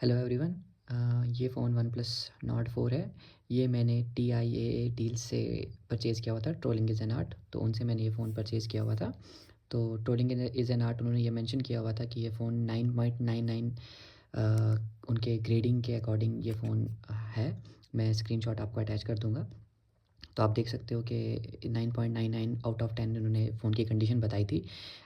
Hello everyone. ये phone one plus not 4 है। ये मैंने TIAA डील से परचेज़ किया हुआ था, ट्रोलिंग इज़ एन आर्ट। तो उनसे मैंने ये फ़ोन परचेज़ किया हुआ था। तो ट्रोलिंग इज़ एन आर्ट उन्होंने ये मेंशन किया हुआ था कि ये फ़ोन 9.99 उनके ग्रेडिंग के अकॉर्डिंग ये फ़ोन है। मैं स्क्रीनशॉट आपको अटैच कर दूँगा। तो आप देख सकते हो कि 9.99 आउट ऑफ 10 उन्होंने फ़ोन की कंडीशन बताई थी,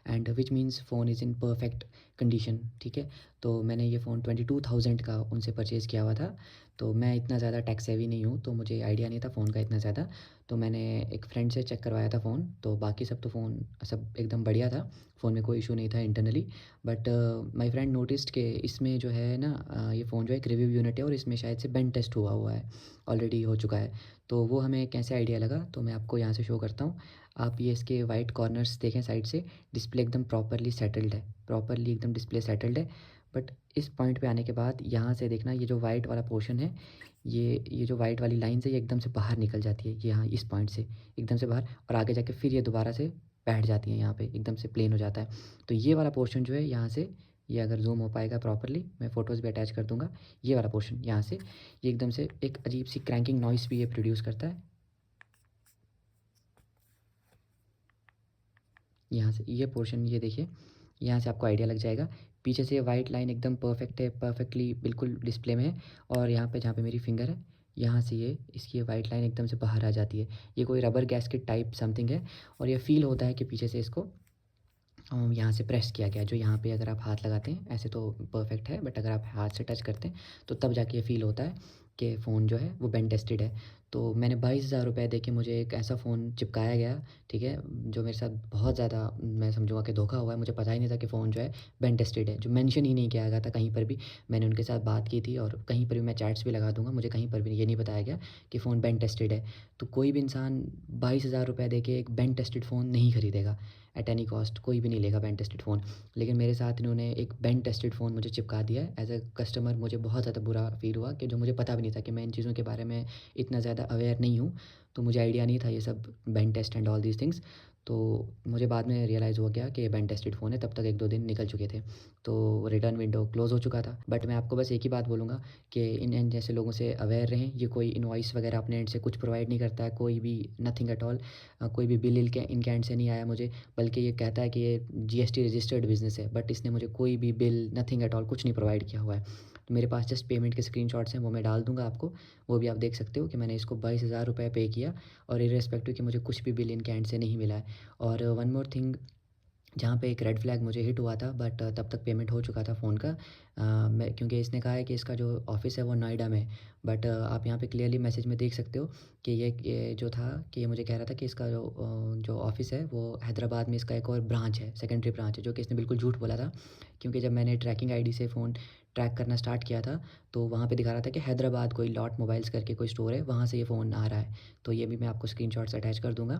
and which means phone is in perfect condition. ठीक है। तो मैंने ये फ़ोन 22,000 का उनसे परचेज़ किया हुआ था। तो मैं इतना ज़्यादा टेक सेवी नहीं हूँ, तो मुझे आइडिया नहीं था फ़ोन का इतना ज़्यादा। तो मैंने एक फ्रेंड से चेक करवाया था फ़ोन, तो बाकी सब तो फ़ोन सब एकदम बढ़िया था। फ़ोन में कोई इशू नहीं था internally. But my friend noticed कि इसमें जो है ना, ये फ़ोन जो है एक रिव्यू यूनिट है और इसमें शायद से बेन टेस्ट हुआ हुआ है, ऑलरेडी हो चुका है। तो वो हमें कैसे आइडिया लगा, तो मैं आपको यहाँ से शो करता हूँ। आप ये इसके वाइट कॉर्नर्स देखें साइड से, डिस्प्ले एकदम प्रॉपर्ली सेटल्ड है, प्रॉपर्ली एकदम डिस्प्ले सेटल्ड है। बट इस पॉइंट पे आने के बाद यहाँ से देखना, ये जो वाइट वाला पोर्शन है, ये जो वाइट वाली लाइन है, ये एकदम से बाहर निकल जाती है, ये यहाँ इस पॉइंट से एकदम से बाहर, और आगे जाके फिर ये दोबारा से बैठ जाती है, यहाँ पे एकदम से प्लेन हो जाता है। तो ये वाला पोर्शन जो है यहाँ से, ये अगर जूम हो पाएगा प्रॉपर्ली, मैं फ़ोटोज़ भी अटैच कर दूँगा। ये वाला पोर्शन यहाँ से, ये एकदम से एक अजीब सी क्रैंकिंग नॉइस भी ये प्रोड्यूस करता है। यहाँ से ये पोर्शन, ये देखिए, यहाँ से आपको आइडिया लग जाएगा। पीछे से ये वाइट लाइन एकदम परफेक्ट है, परफेक्टली बिल्कुल डिस्प्ले में है। और यहाँ पे जहाँ पे मेरी फिंगर है, यहाँ से ये इसकी ये वाइट लाइन एकदम से बाहर आ जाती है। ये कोई रबर गैस्केट टाइप समथिंग है, और ये फील होता है कि पीछे से इसको यहाँ से प्रेस किया गया। जो यहाँ पे अगर आप हाथ लगाते हैं, ऐसे तो परफेक्ट है, बट अगर आप हाथ से टच करते हैं तो तब जाके ये फ़ील होता है कि फ़ोन जो है वो बेन टेस्टेड है। तो मैंने 22,000 रुपये दे के मुझे एक ऐसा फ़ोन चिपकाया गया, ठीक है, जो मेरे साथ बहुत ज़्यादा, मैं समझूंगा कि धोखा हुआ है। मुझे पता ही नहीं था कि फ़ोन जो है बेन टेस्टेड है, जो मेंशन ही नहीं किया गया था कहीं पर भी। मैंने उनके साथ बात की थी, और कहीं पर भी मैं चैट्स भी लगा दूंगा, मुझे कहीं पर भी ये नहीं बताया गया कि फ़ोन बेन टेस्टेड है। तो कोई भी इंसान 22,000 रुपये दे के एक बेन टेस्टेड फ़ोन नहीं खरीदेगा एट एनी कॉस्ट। कोई भी नहीं लेगा बेन टेस्टेड फ़ोन। लेकिन मेरे साथ इन्होंने एक बेन टेस्टेड फ़ोन मुझे चिपका दिया है। एज अ कस्टमर मुझे बहुत ज़्यादा बुरा फ़ील हुआ, कि जो मुझे पता भी नहीं था, कि मैं इन चीज़ों के बारे में इतना ज़्यादा अवेयर नहीं हूँ। तो मुझे आइडिया नहीं था ये सब ban test and all these things. तो मुझे बाद में रियलाइज़ हो गया कि ये बेन टेस्टेड फ़ोन है, तब तक 1-2 दिन निकल चुके थे। तो रिटर्न विंडो क्लोज़ हो चुका था। बट मैं आपको बस एक ही बात बोलूँगा कि इन जैसे लोगों से अवेयर रहें। ये कोई इनवॉइस वगैरह अपने एंड से कुछ प्रोवाइड नहीं करता है, कोई भी नथिंग एट ऑल। कोई भी बिल के इनके एंड से नहीं आया मुझे। बल्कि ये कहता है कि ये GST रजिस्टर्ड बिज़नेस है, बट इसने मुझे कोई भी बिल, नथिंग एट ऑल, कुछ नहीं प्रोवाइड किया हुआ है। तो मेरे पास जस्ट पेमेंट के स्क्रीनशॉट्स हैं, वो मैं डाल दूँगा आपको। वो भी आप देख सकते हो कि मैंने इसको 22,000 रुपये पे किया, और इर्रेस्पेक्टिव कि मुझे कुछ भी बिल इनके एंड से नहीं मिला है। और वन मोर थिंग, जहाँ पे एक रेड फ्लैग मुझे हिट हुआ था, बट तब तक पेमेंट हो चुका था फ़ोन का। मैं, क्योंकि इसने कहा है कि इसका जो ऑफ़िस है वो नोएडा में है। बट आप यहाँ पे क्लियरली मैसेज में देख सकते हो कि ये जो था, कि ये मुझे कह रहा था कि इसका जो ऑफ़िस है वो हैदराबाद में, इसका एक और ब्रांच है, सेकेंडरी ब्रांच है, जो कि इसने बिल्कुल झूठ बोला था। क्योंकि जब मैंने ट्रैकिंग आईडी से फ़ोन ट्रैक करना स्टार्ट किया था, तो वहाँ पे दिखा रहा था कि हैदराबाद कोई लॉट मोबाइल्स करके कोई स्टोर है, वहाँ से ये फ़ोन आ रहा है। तो ये भी मैं आपको स्क्रीनशॉट्स अटैच कर दूँगा।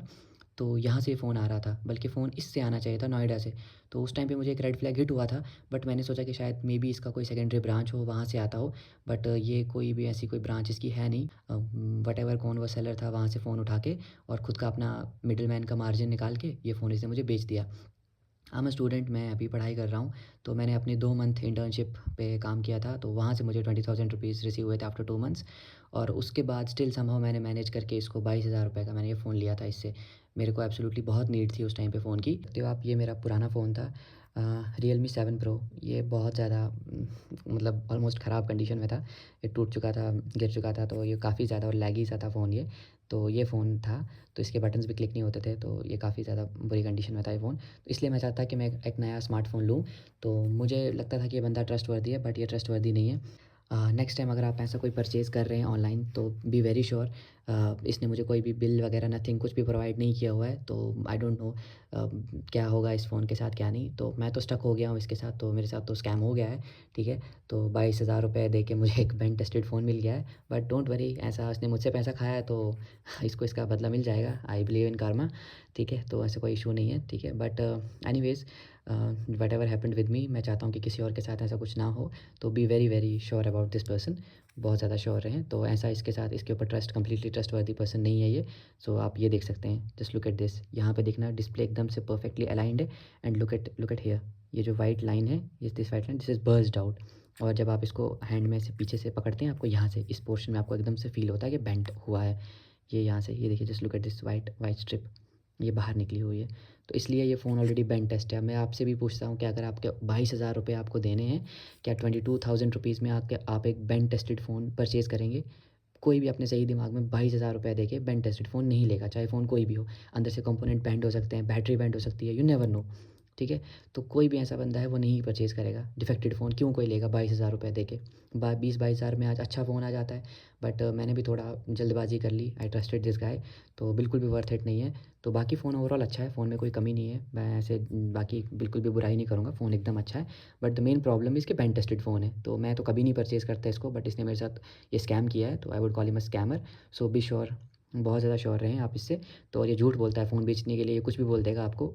तो यहाँ से फ़ोन आ रहा था, बल्कि फ़ोन इससे आना चाहिए था, नोएडा से। तो उस टाइम पे मुझे एक रेड फ्लैग हिट हुआ था। बट मैंने सोचा कि शायद मे बी इसका कोई सेकेंडरी ब्रांच हो, वहाँ से आता हो। बट ये कोई भी ऐसी कोई ब्रांच इसकी है नहीं। वटेवर कौन वो सेलर था, वहाँ से फ़ोन उठा के और ख़ुद का अपना मिडल मैन का मार्जिन निकाल के ये फ़ोन इसने मुझे बेच दिया। I'm a स्टूडेंट, मैं अभी पढ़ाई कर रहा हूँ। तो मैंने अपने 2 मंथ इंटर्नशिप पे काम किया था, तो वहाँ से मुझे 20,000 रुपीज़ रिसीव हुए थे आफ्टर 2 मंथ्स। और उसके बाद स्टिल समहाउ मैंने मैनेज करके इसको 22,000 रुपये का मैंने ये फ़ोन लिया था इससे। मेरे को एब्सोल्युटली बहुत नीड थी उस टाइम पे फ़ोन की। तो आप, ये मेरा पुराना फ़ोन था, रियलमी 7 प्रो। ये बहुत ज़्यादा मतलब ऑलमोस्ट ख़राब कंडीशन में था। ये टूट चुका था, गिर चुका था, तो ये काफ़ी ज़्यादा और लैगी सा था फ़ोन ये। तो ये फ़ोन था, तो इसके बटन्स भी क्लिक नहीं होते थे, तो ये काफ़ी ज़्यादा बुरी कंडीशन में था ये फ़ोन। तो इसलिए मैं चाहता कि मैं एक नया स्मार्टफ़ोन लूँ। तो मुझे लगता था कि ये बंदा ट्रस्टवर्दी है, बट ये ट्रस्टवर्दी नहीं है। नेक्स्ट टाइम अगर आप ऐसा कोई परचेज़ कर रहे हैं ऑनलाइन, तो बी वेरी श्योर। इसने मुझे कोई भी बिल वगैरह नथिंग कुछ भी प्रोवाइड नहीं किया हुआ है। तो आई डोंट नो क्या होगा इस फ़ोन के साथ क्या नहीं। तो मैं तो स्टक हो गया हूँ इसके साथ, तो मेरे साथ तो स्कैम हो गया है। ठीक है। तो 22,000 रुपये दे के मुझे एक बेन टेस्टेड फ़ोन मिल गया है। बट डोंट वरी, ऐसा इसने मुझसे पैसा खाया है, तो इसको इसका बदला मिल जाएगा। आई बिलीव इन कारमा। ठीक है। तो ऐसा कोई इशू नहीं है। ठीक है। But anyways, whatever happened with me, मैं चाहता हूँ कि किसी और के साथ ऐसा कुछ ना हो। तो be very very sure about this person. बहुत ज़्यादा श्योर रहें। तो ऐसा इसके साथ, इसके ऊपर ट्रस्ट, कंप्लीटली ट्रस्टवर्दी पर्सन नहीं है ये। सो आप ये देख सकते हैं, जस्ट लुक एट दिस। यहाँ पे देखना, डिस्प्ले एकदम से परफेक्टली अलाइंड है। एंड लुक एट हियर, ये जो वाइट लाइन है, this white line, this is burst out. और जब आप इसको हैंड में से पीछे से पकड़ते हैं, आपको यहाँ से इस पोर्शन में आपको एकदम से फ़ील होता है कि बेंट हुआ है। ये यहाँ से ये देखिए, just look at this white white strip, ये बाहर निकली हुई है। तो इसलिए ये फ़ोन ऑलरेडी बेंट टेस्ट है। मैं आपसे भी पूछता हूँ कि अगर आपके 22,000 रुपये आपको देने हैं, क्या 22,000 रुपीज़ में आप एक बेंट टेस्टेड फ़ोन परचेज़ करेंगे? कोई भी अपने सही दिमाग में 22,000 रुपये देके बेंट टेस्टेड फ़ोन नहीं लेगा, चाहे फ़ोन कोई भी हो। अंदर से कंपोनेंट बेंट हो सकते हैं, बैटरी बेंट हो सकती है, यू नेवर नो, ठीक है? तो कोई भी ऐसा बंदा है वो नहीं परचेज़ करेगा डिफेक्टेड फ़ोन, क्यों कोई लेगा 22,000 रुपये देके? 20-22,000 में आज अच्छा फ़ोन आ जाता है। बट मैंने भी थोड़ा जल्दबाज़ी कर ली, आई ट्रस्टेड दिस गाय, तो बिल्कुल भी वर्थ इट नहीं है। तो बाकी फ़ोन ओवरऑल अच्छा है, फ़ोन में कोई कमी नहीं है, मैं ऐसे बाकी बिल्कुल भी बुराई नहीं करूँगा, फ़ोन एकदम अच्छा है। बट द मेन प्रॉब्लम इसके बेंट टेस्टेड फ़ोन है, तो मैं तो कभी नहीं परचेज़ करता इसको, बट इसने मेरे साथ ये स्कैम किया है, तो I would call him a scammer. So be sure, बहुत ज़्यादा श्योर रहें आप इससे। तो और ये झूठ बोलता है फ़ोन बेचने के लिए, ये कुछ भी बोल देगा आपको।